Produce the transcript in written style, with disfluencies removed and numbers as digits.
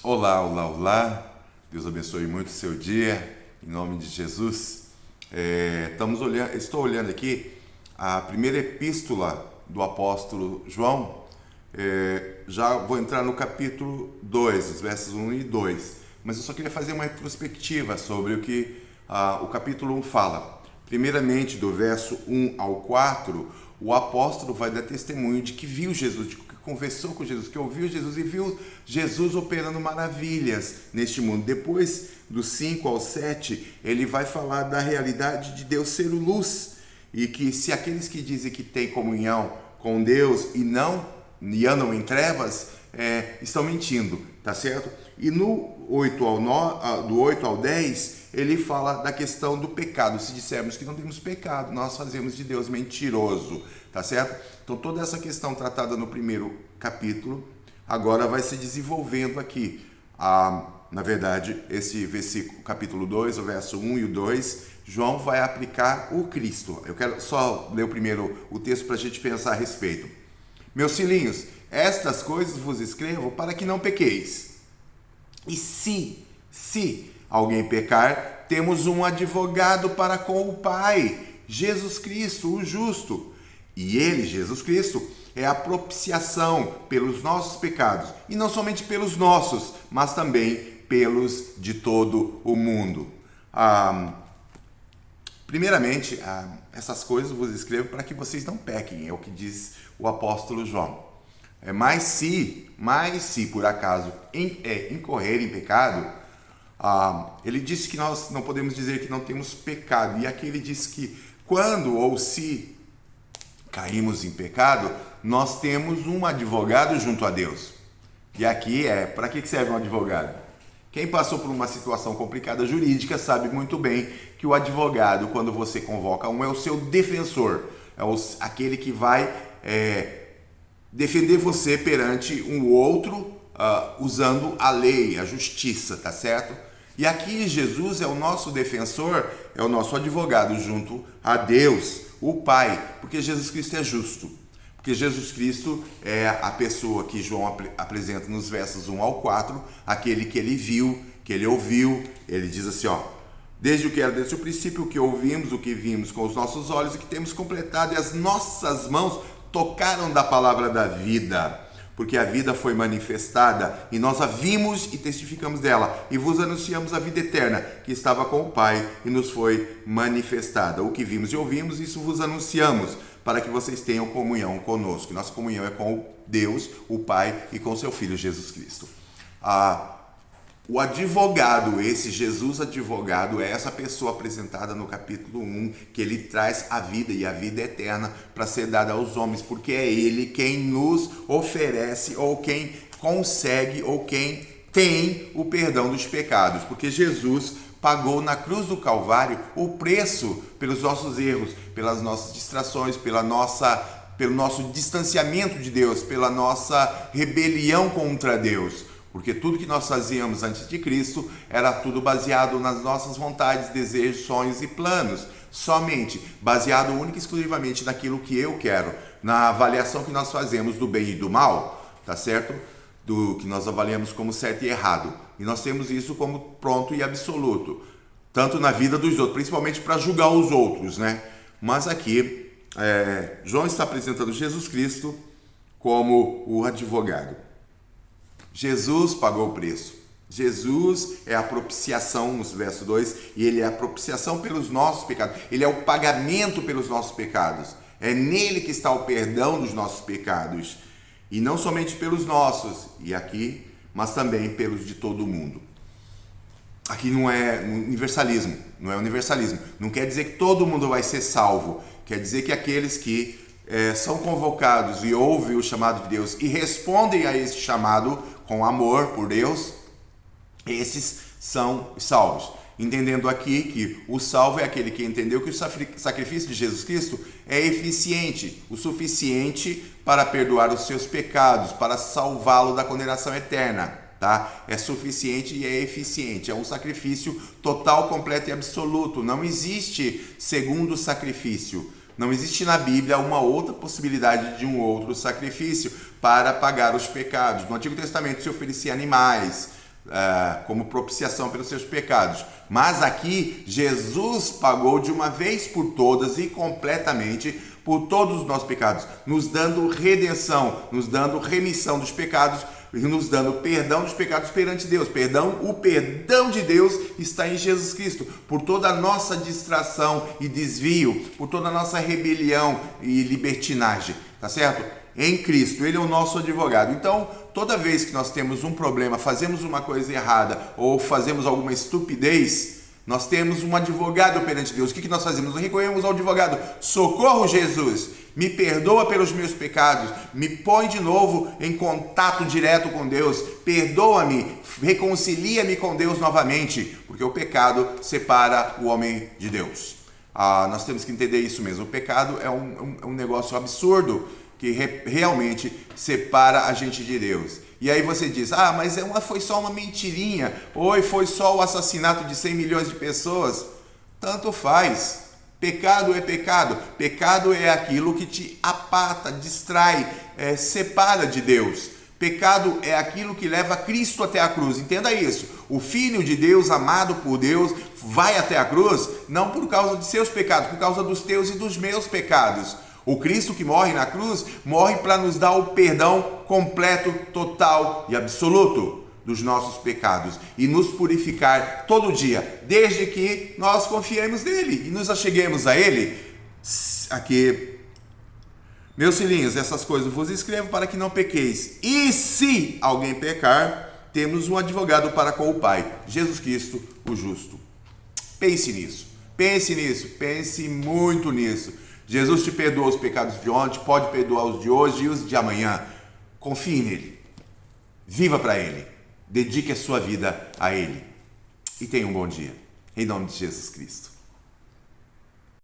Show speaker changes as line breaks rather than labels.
Olá, olá, olá. Deus abençoe muito o seu dia, em nome de Jesus. Estou olhando aqui a primeira epístola do apóstolo João. Já vou entrar no capítulo 2, os versos 1 e 2. Mas eu só queria fazer uma retrospectiva sobre o que o capítulo 1 fala. Primeiramente, do verso 1 ao 4, o apóstolo vai dar testemunho de que viu Jesus, de que conversou com Jesus, que ouviu Jesus e viu Jesus operando maravilhas neste mundo. Depois, do 5 ao 7, ele vai falar da realidade de Deus ser luz, e que se aqueles que dizem que têm comunhão com Deus e andam em trevas, estão mentindo, tá certo? E do 8 ao 10, ele fala da questão do pecado. Se dissermos que não temos pecado, nós fazemos de Deus mentiroso, tá certo? Então toda essa questão tratada no primeiro capítulo, agora vai se desenvolvendo aqui. Na verdade, esse versículo, capítulo 2, o verso 1 e o 2, João vai aplicar o Cristo. Eu quero só ler o texto para a gente pensar a respeito. Meus filhinhos, estas coisas vos escrevo para que não pequeis. E se alguém pecar, temos um advogado para com o Pai, Jesus Cristo, o justo. E ele, Jesus Cristo, é a propiciação pelos nossos pecados. E não somente pelos nossos, mas também pelos de todo o mundo. Primeiramente, essas coisas vos escrevo para que vocês não pequem, é o que diz o apóstolo João. Mas se por acaso incorrer em pecado, ele disse que nós não podemos dizer que não temos pecado. E aqui ele diz que quando ou se caímos em pecado, nós temos um advogado junto a Deus. E aqui para que serve um advogado? Quem passou por uma situação complicada jurídica sabe muito bem que o advogado, quando você convoca é o seu defensor, aquele que vai defender você perante um outro, usando a lei, a justiça, tá certo? E aqui Jesus é o nosso defensor, é o nosso advogado junto a Deus, o Pai, porque Jesus Cristo é justo. Porque Jesus Cristo é a pessoa que João apresenta nos versos 1 ao 4, aquele que ele viu, que ele ouviu. Ele diz assim, desde o que era desde o princípio, o que ouvimos, o que vimos com os nossos olhos, o que temos completado, e as nossas mãos tocaram da palavra da vida, porque a vida foi manifestada, e nós a vimos e testificamos dela, e vos anunciamos a vida eterna, que estava com o Pai, e nos foi manifestada. O que vimos e ouvimos, isso vos anunciamos, para que vocês tenham comunhão conosco. Nossa comunhão é com Deus, o Pai, e com seu Filho Jesus Cristo. O advogado, esse Jesus advogado, é essa pessoa apresentada no capítulo 1, que ele traz a vida e a vida eterna para ser dada aos homens, porque é ele quem nos oferece, ou quem consegue, ou quem tem o perdão dos pecados, porque Jesus pagou na cruz do Calvário o preço pelos nossos erros, pelas nossas distrações, pelo nosso distanciamento de Deus, pela nossa rebelião contra Deus. Porque tudo que nós fazíamos antes de Cristo era tudo baseado nas nossas vontades, desejos, sonhos e planos. Somente baseado única e exclusivamente naquilo que eu quero, na avaliação que nós fazemos do bem e do mal, tá certo? Do que nós avaliamos como certo e errado. E nós temos isso como pronto e absoluto, tanto na vida dos outros, principalmente para julgar os outros, né? Mas aqui, João está apresentando Jesus Cristo como o advogado. Jesus pagou o preço. Jesus é a propiciação, no verso 2, e ele é a propiciação pelos nossos pecados. Ele é o pagamento pelos nossos pecados. É nele que está o perdão dos nossos pecados. E não somente pelos nossos, mas também pelos de todo o mundo. Aqui não é universalismo, Não quer dizer que todo mundo vai ser salvo. Quer dizer que aqueles que são convocados e ouvem o chamado de Deus e respondem a esse chamado com amor por Deus, esses são salvos. Entendendo aqui que o salvo é aquele que entendeu que o sacrifício de Jesus Cristo é eficiente, o suficiente para perdoar os seus pecados, para salvá-lo da condenação eterna, tá? É suficiente e é eficiente, é um sacrifício total, completo e absoluto. Não existe segundo sacrifício. Não existe na Bíblia uma outra possibilidade de um outro sacrifício para pagar os pecados. No Antigo Testamento se oferecia animais, como propiciação pelos seus pecados. Mas aqui Jesus pagou de uma vez por todas e completamente por todos os nossos pecados, nos dando redenção, nos dando remissão dos pecados e nos dando perdão dos pecados perante Deus. O perdão de Deus está em Jesus Cristo, por toda a nossa distração e desvio, por toda a nossa rebelião e libertinagem, tá certo? Em Cristo, Ele é o nosso advogado. Então, toda vez que nós temos um problema, fazemos uma coisa errada ou fazemos alguma estupidez, nós temos um advogado perante Deus. O que nós fazemos? Nós recorremos ao advogado. Socorro, Jesus, me perdoa pelos meus pecados, me põe de novo em contato direto com Deus, perdoa-me, reconcilia-me com Deus novamente, porque o pecado separa o homem de Deus. Nós temos que entender isso mesmo. O pecado é um negócio absurdo que realmente separa a gente de Deus. E aí você diz, mas foi só uma mentirinha, ou foi só o assassinato de 100 milhões de pessoas. Tanto faz. Pecado é pecado. Pecado é aquilo que te apata, distrai, separa de Deus. Pecado é aquilo que leva Cristo até a cruz. Entenda isso. O Filho de Deus, amado por Deus, vai até a cruz não por causa de seus pecados, por causa dos teus e dos meus pecados. O Cristo que morre na cruz, morre para nos dar o perdão completo, total e absoluto dos nossos pecados e nos purificar todo dia, desde que nós confiemos nele e nos acheguemos a ele. Aqui, meus filhinhos, essas coisas vos escrevo para que não pequeis. E se alguém pecar, temos um advogado para com o Pai, Jesus Cristo, o justo. Pense nisso, pense muito nisso. Jesus te perdoa os pecados de ontem, pode perdoar os de hoje e os de amanhã. Confie nele, viva para ele, dedique a sua vida a ele e tenha um bom dia, em nome de Jesus Cristo.